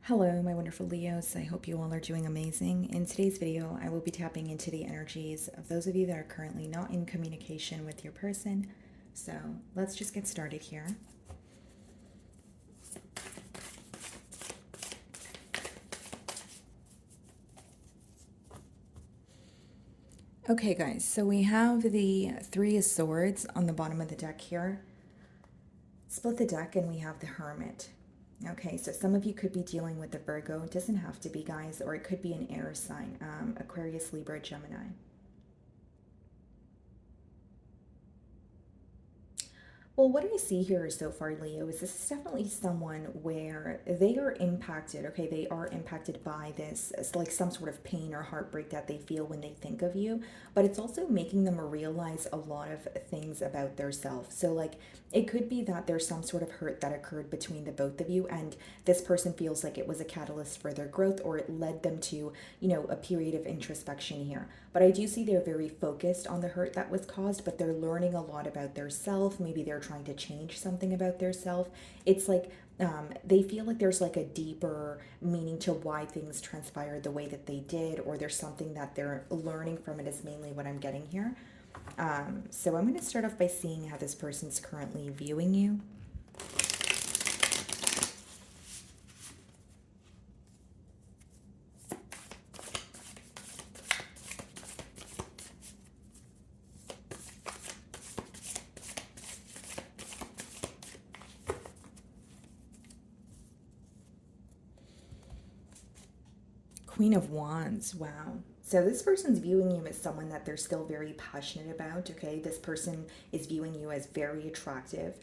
Hello, my wonderful Leos. I hope you all are doing amazing. In today's video, I will be tapping into the energies of those of you that are currently not in communication with your person. So let's just get started here. Okay, guys, so we have the Three of Swords on the bottom of the deck here. Split the deck and we have the Hermit. Okay, so some of you could be dealing with the Virgo. It doesn't have to be, guys, or it could be an air sign, Aquarius, Libra, Gemini. Well, what I see here so far, Leo, is this is definitely someone where they are impacted, okay? They are impacted by this, it's like some sort of pain or heartbreak that they feel when they think of you, but it's also making them realize a lot of things about their self. So, like, it could be that there's some sort of hurt that occurred between the both of you, and this person feels like it was a catalyst for their growth or it led them to, a period of introspection here. But I do see they're very focused on the hurt that was caused, but they're learning a lot about their self. Maybe they're trying to change something about their self. It's like they feel like there's like a deeper meaning to why things transpired the way that they did, or there's something that they're learning from it, is mainly what I'm getting here. So I'm going to start off by seeing how this person's currently viewing you. Queen of Wands, wow. So this person's viewing you as someone that they're still very passionate about, okay? This person is viewing you as very attractive,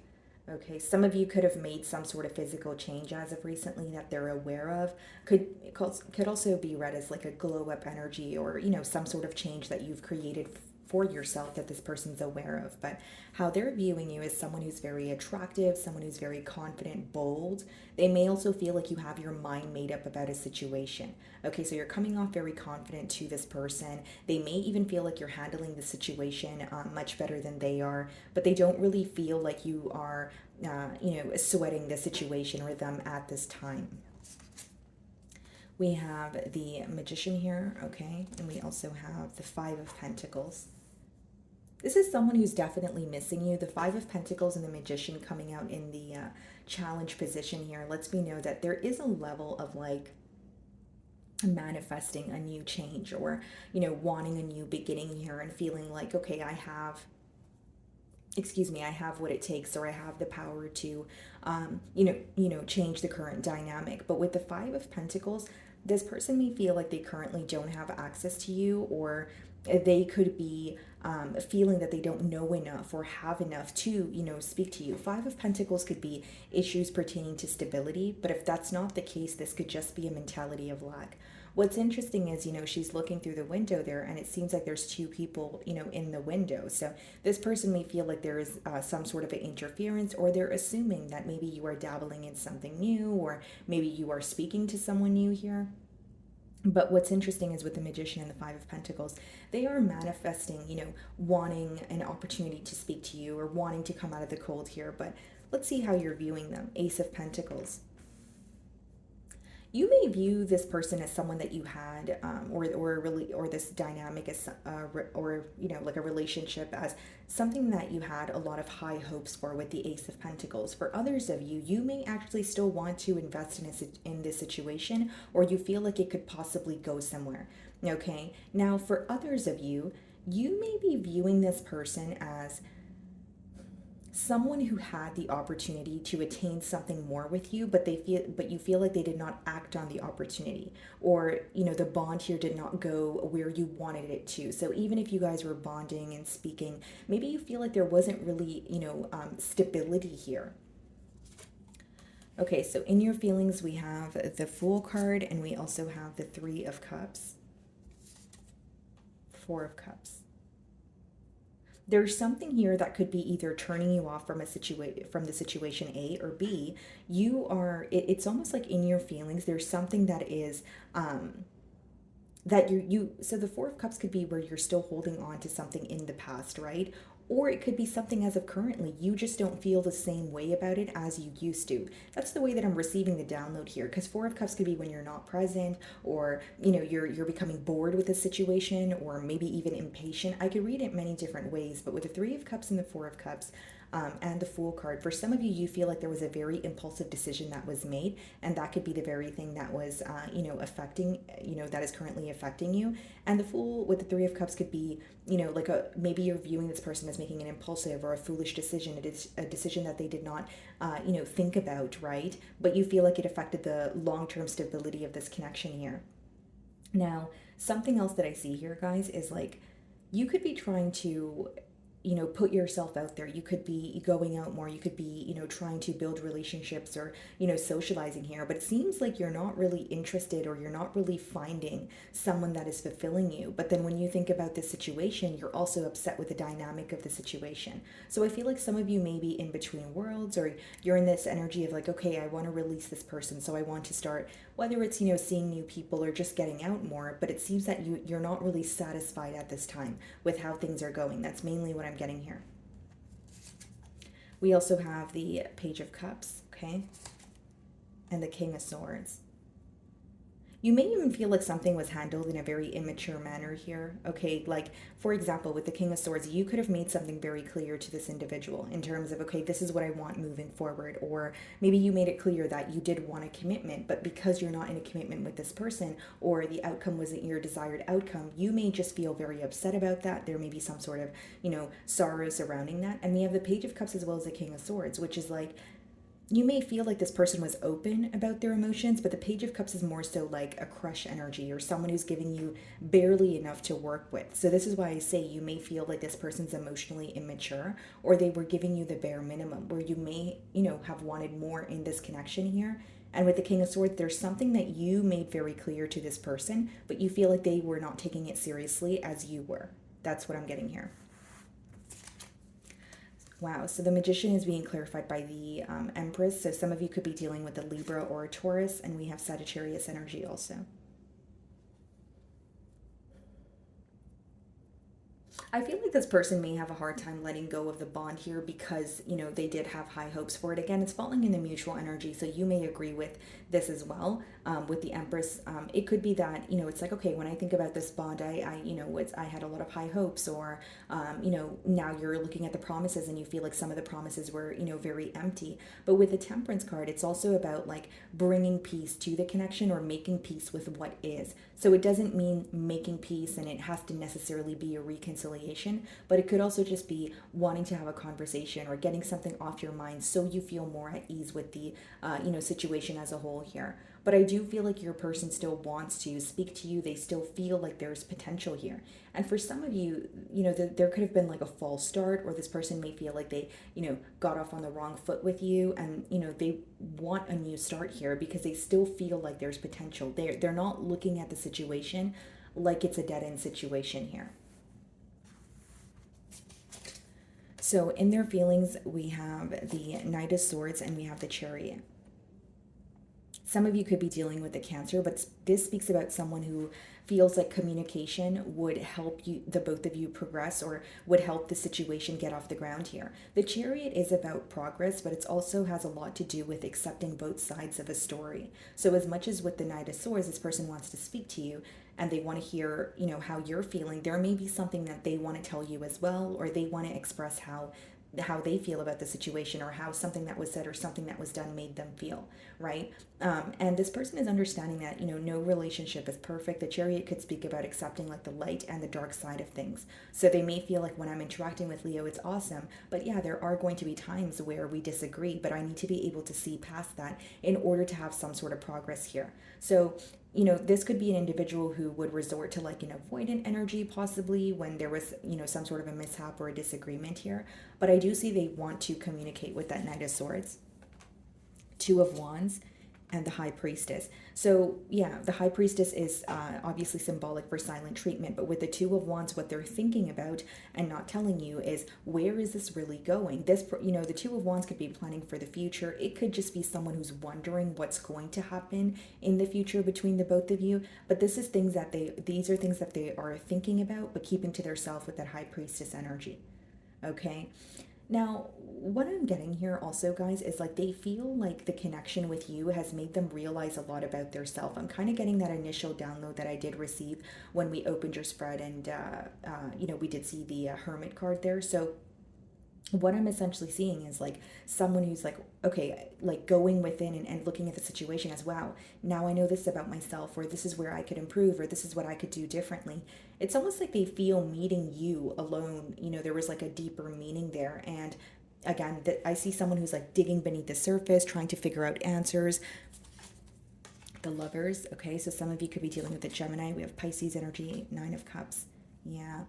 okay? Some of you could have made some sort of physical change as of recently that they're aware of. Could also be read as like a glow up energy, or, some sort of change that you've created for yourself that this person's aware of. But how they're viewing you is someone who's very attractive, someone who's very confident, bold. They may also feel like you have your mind made up about a situation. Okay, so you're coming off very confident to this person. They may even feel like you're handling the situation much better than they are, but they don't really feel like you are, sweating the situation or them at this time. We have the Magician here, okay, and we also have the Five of Pentacles. This is someone who's definitely missing you. The Five of Pentacles and the Magician coming out in the challenge position here lets me know that there is a level of like manifesting a new change, or, wanting a new beginning here and feeling like, okay, I have what it takes, or I have the power to, change the current dynamic. But with the Five of Pentacles, this person may feel like they currently don't have access to you, or they could be feeling that they don't know enough or have enough to, speak to you. Five of Pentacles could be issues pertaining to stability, but if that's not the case, this could just be a mentality of lack. What's interesting is, she's looking through the window there, and it seems like there's two people, in the window. So this person may feel like there is some sort of an interference, or they're assuming that maybe you are dabbling in something new, or maybe you are speaking to someone new here. But what's interesting is with the Magician and the Five of Pentacles, they are manifesting, wanting an opportunity to speak to you or wanting to come out of the cold here. But let's see how you're viewing them. Ace of Pentacles. You may view this person as someone that you had, or really, or this dynamic as, or, like a relationship as something that you had a lot of high hopes for with the Ace of Pentacles. For others of you, you may actually still want to invest in this situation, or you feel like it could possibly go somewhere. Okay, now for others of you, you may be viewing this person as someone who had the opportunity to attain something more with you, but you feel like they did not act on the opportunity, or, the bond here did not go where you wanted it to. So even if you guys were bonding and speaking, maybe you feel like there wasn't really, stability here. Okay, so in your feelings, we have the Fool card, and we also have the Three of Cups, Four of Cups. There's something here that could be either turning you off from from the situation, A, or B. It's almost like in your feelings there's something that is that so the Four of Cups could be where you're still holding on to something in the past, right? Or it could be something as of currently. You just don't feel the same way about it as you used to. That's the way that I'm receiving the download here. Because Four of Cups could be when you're not present, or you're becoming bored with a situation, or maybe even impatient. I could read it many different ways, but with the Three of Cups and the Four of Cups, and the Fool card, for some of you, you feel like there was a very impulsive decision that was made, and that could be the very thing that was, affecting, that is currently affecting you. And the Fool with the Three of Cups could be, like maybe you're viewing this person as making an impulsive or a foolish decision. It is a decision that they did not, think about, right? But you feel like it affected the long-term stability of this connection here. Now, something else that I see here, guys, is like you could be trying to put yourself out there. You could be going out more. You could be, trying to build relationships or, socializing here. But it seems like you're not really interested, or you're not really finding someone that is fulfilling you. But then when you think about this situation, you're also upset with the dynamic of the situation. So I feel like some of you may be in between worlds, or you're in this energy of like, okay, I want to release this person. So I want to start, whether it's, seeing new people or just getting out more. But it seems that you're not really satisfied at this time with how things are going. That's mainly what I'm getting here. We also have the Page of Cups, okay? And the King of Swords. You may even feel like something was handled in a very immature manner here. Okay, like for example, with the King of Swords, you could have made something very clear to this individual in terms of, okay, this is what I want moving forward. Or maybe you made it clear that you did want a commitment, but because you're not in a commitment with this person, or the outcome wasn't your desired outcome, you may just feel very upset about that. There may be some sort of, sorrow surrounding that. And we have the Page of Cups as well as the King of Swords, which is like, you may feel like this person was open about their emotions, but the Page of Cups is more so like a crush energy, or someone who's giving you barely enough to work with. So this is why I say you may feel like this person's emotionally immature, or they were giving you the bare minimum, where you may, have wanted more in this connection here. And with the King of Swords, there's something that you made very clear to this person, but you feel like they were not taking it seriously as you were. That's what I'm getting here. Wow, so the Magician is being clarified by the Empress. So some of you could be dealing with a Libra or a Taurus, and we have Sagittarius energy also. I feel like this person may have a hard time letting go of the bond here because, they did have high hopes for it. Again, it's falling in the mutual energy, so you may agree with this as well. With the Empress, it could be that, it's like, okay, when I think about this bond, I had a lot of high hopes, or, now you're looking at the promises and you feel like some of the promises were, very empty. But with the Temperance card, it's also about like bringing peace to the connection, or making peace with what is. So it doesn't mean making peace and it has to necessarily be a reconciliation, but it could also just be wanting to have a conversation or getting something off your mind so you feel more at ease with the situation as a whole here. But I do feel like your person still wants to speak to you. They still feel like there's potential here. And for some of you, there could have been like a false start, or this person may feel like they, got off on the wrong foot with you, and, they want a new start here because they still feel like there's potential. They're not looking at the situation like it's a dead end situation here. So in their feelings, we have the Knight of Swords and we have the Chariot. Some of you could be dealing with a Cancer, but this speaks about someone who feels like communication would help you, the both of you, progress, or would help the situation get off the ground here. The Chariot is about progress, but it also has a lot to do with accepting both sides of a story. So as much as with the Knight of Swords, this person wants to speak to you and they want to hear, how you're feeling, there may be something that they want to tell you as well, or they want to express how they feel about the situation, or how something that was said or something that was done made them feel, right? And this person is understanding that, no relationship is perfect. The Chariot could speak about accepting like the light and the dark side of things. So they may feel like when I'm interacting with Leo, it's awesome. But yeah, there are going to be times where we disagree, but I need to be able to see past that in order to have some sort of progress here. So this could be an individual who would resort to like an avoidant energy possibly when there was, some sort of a mishap or a disagreement here. But I do see they want to communicate with that Knight of Swords, Two of Wands, and the High Priestess. So yeah, the High Priestess is obviously symbolic for silent treatment, but with the Two of Wands, what they're thinking about and not telling you is, where is this really going? The Two of Wands could be planning for the future. It could just be someone who's wondering what's going to happen in the future between the both of you. But these are things that they are thinking about, but keeping to themselves with that High Priestess energy. Okay. Now, what I'm getting here also, guys, is like they feel like the connection with you has made them realize a lot about their self. I'm kind of getting that initial download that I did receive when we opened your spread, and we did see the Hermit card there. So what I'm essentially seeing is like someone who's like, okay, like going within and looking at the situation as, wow, now I know this about myself, or this is where I could improve, or this is what I could do differently. It's almost like they feel meeting you alone, there was like a deeper meaning there. And again, that I see someone who's like digging beneath the surface, trying to figure out answers. The Lovers, okay, so some of you could be dealing with the Gemini. We have Pisces energy, Nine of Cups. Yeah,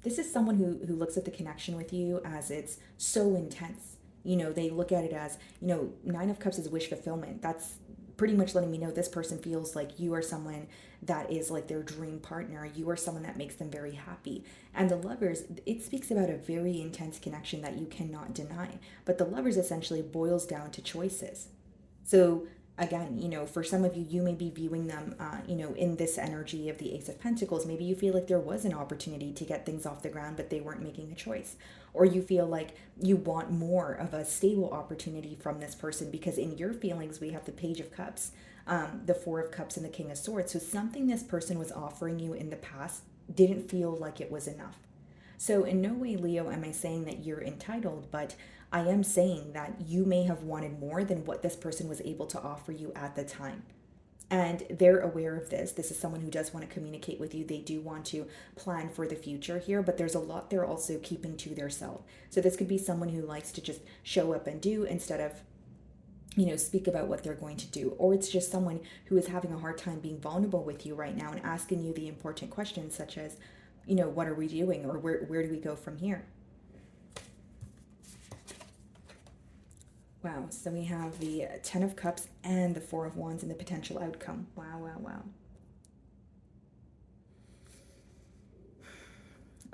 this is someone who looks at the connection with you as it's so intense. They look at it as, Nine of Cups is wish fulfillment. That's pretty much letting me know this person feels like you are someone that is like their dream partner. You are someone that makes them very happy. And the Lovers, it speaks about a very intense connection that you cannot deny. But the Lovers essentially boils down to choices. So again, for some of you, you may be viewing them, in this energy of the Ace of Pentacles. Maybe you feel like there was an opportunity to get things off the ground, but they weren't making a choice. Or you feel like you want more of a stable opportunity from this person because in your feelings, we have the Page of Cups, the Four of Cups, and the King of Swords. So something this person was offering you in the past didn't feel like it was enough. So, in no way, Leo, am I saying that you're entitled, but I am saying that you may have wanted more than what this person was able to offer you at the time. And they're aware of this. This is someone who does want to communicate with you. They do want to plan for the future here, but there's a lot they're also keeping to their self. So, this could be someone who likes to just show up and do instead of speak about what they're going to do. Or it's just someone who is having a hard time being vulnerable with you right now and asking you the important questions, such as, what are we doing, or where do we go from here? Wow, so we have the Ten of Cups and the Four of Wands and the potential outcome. Wow, wow, wow.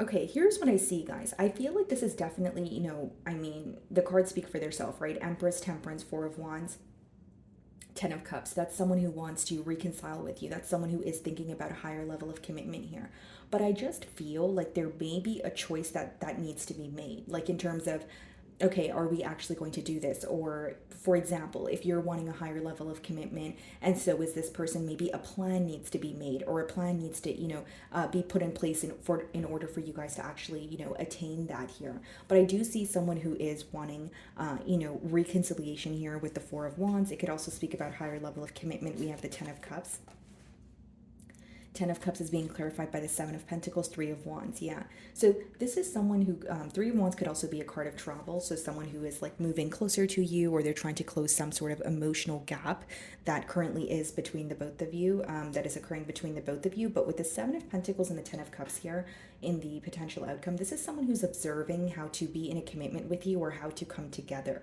Okay, here's what I see, guys. I feel like this is definitely, the cards speak for themselves, right? Empress, Temperance, Four of Wands, Ten of Cups. That's someone who wants to reconcile with you. That's someone who is thinking about a higher level of commitment here. But I just feel like there may be a choice that needs to be made, like in terms of, okay, are we actually going to do this? Or, for example, if you're wanting a higher level of commitment, and so is this person, maybe a plan needs to be made, or a plan needs to, be put in place in order for you guys to actually, attain that here. But I do see someone who is wanting, reconciliation here with the Four of Wands. It could also speak about higher level of commitment. We have the Ten of Cups. Ten of Cups is being clarified by the Seven of Pentacles, Three of Wands. Yeah. So this is someone who, Three of Wands could also be a card of travel. So someone who is like moving closer to you, or they're trying to close some sort of emotional gap that currently is between the both of you, that is occurring between the both of you. But with the Seven of Pentacles and the Ten of Cups here in the potential outcome, this is someone who's observing how to be in a commitment with you or how to come together.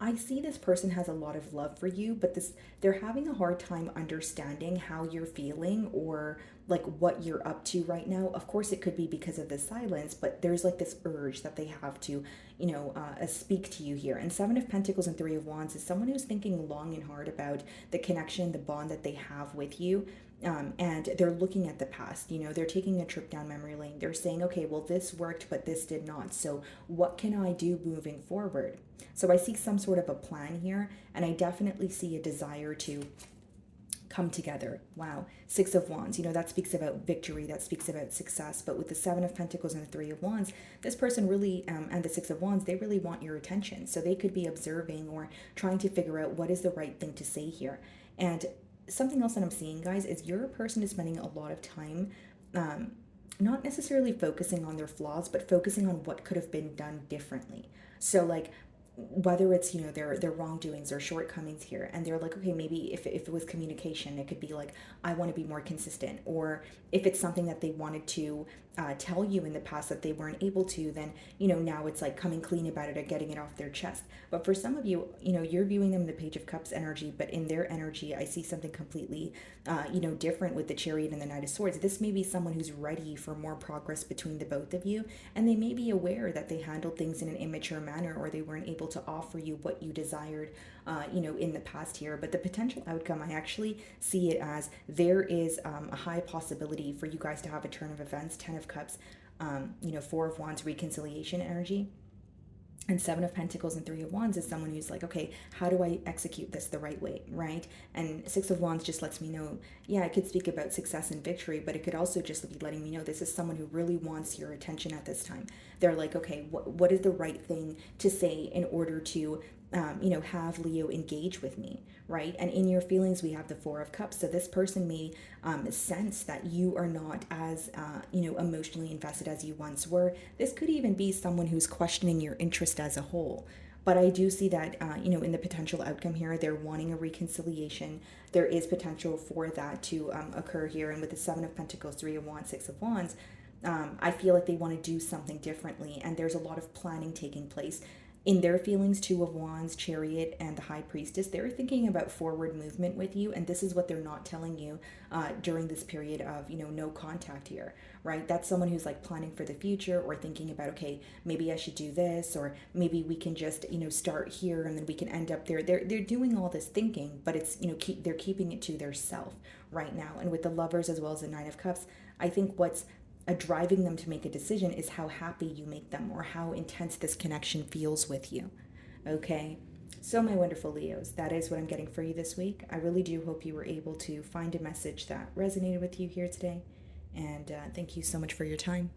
I see this person has a lot of love for you, but they're having a hard time understanding how you're feeling or like what you're up to right now. Of course, it could be because of the silence, but there's like this urge that they have to, speak to you here. And Seven of Pentacles and Three of Wands is someone who's thinking long and hard about the connection, the bond that they have with you. And they're looking at the past, they're taking a trip down memory lane. They're saying, okay, well, this worked, but this did not. So what can I do moving forward? So I see some sort of a plan here, and I definitely see a desire to come together. Wow. Six of Wands, that speaks about victory, that speaks about success. But with the Seven of Pentacles and the Three of Wands, this person really, and the Six of Wands, they really want your attention. So they could be observing or trying to figure out what is the right thing to say here. And something else that I'm seeing, guys, is your person is spending a lot of time not necessarily focusing on their flaws, but focusing on what could have been done differently. So, like, whether it's their wrongdoings or shortcomings here, and they're like, okay, maybe if it was communication, it could be like, I want to be more consistent. Or if it's something that they wanted to tell you in the past that they weren't able to, then now it's like coming clean about it or getting it off their chest. But for some of you, you're viewing them the Page of Cups energy, but in their energy I see something completely different with the Chariot and the Knight of Swords. This may be someone who's ready for more progress between the both of you, and they may be aware that they handled things in an immature manner, or they weren't able to offer you what you desired in the past here. But the potential outcome, I actually see it as there is a high possibility for you guys to have a turn of events. Ten of Cups, Four of Wands reconciliation energy. And Seven of Pentacles and Three of Wands is someone who's like, okay, how do I execute this the right way, right? And Six of Wands just lets me know, yeah, I could speak about success and victory, but it could also just be letting me know this is someone who really wants your attention at this time. They're like, okay, what is the right thing to say in order to have Leo engage with me, right? And in your feelings, we have the Four of Cups. So this person may sense that you are not as, emotionally invested as you once were. This could even be someone who's questioning your interest as a whole. But I do see that, in the potential outcome here, they're wanting a reconciliation. There is potential for that to occur here. And with the Seven of Pentacles, Three of Wands, Six of Wands, I feel like they want to do something differently. And there's a lot of planning taking place in their feelings. Two of Wands, Chariot, and the High Priestess, they're thinking about forward movement with you, and this is what they're not telling you during this period of no contact here, right? That's someone who's like planning for the future, or thinking about, okay, maybe I should do this, or maybe we can just start here and then we can end up there. They're doing all this thinking, but it's they're keeping it to their self right now. And with the Lovers as well as the Nine of Cups, I think what's driving them to make a decision is how happy you make them, or how intense this connection feels with you. Okay, so my wonderful Leos, that is what I'm getting for you this week. I really do hope you were able to find a message that resonated with you here today, and thank you so much for your time.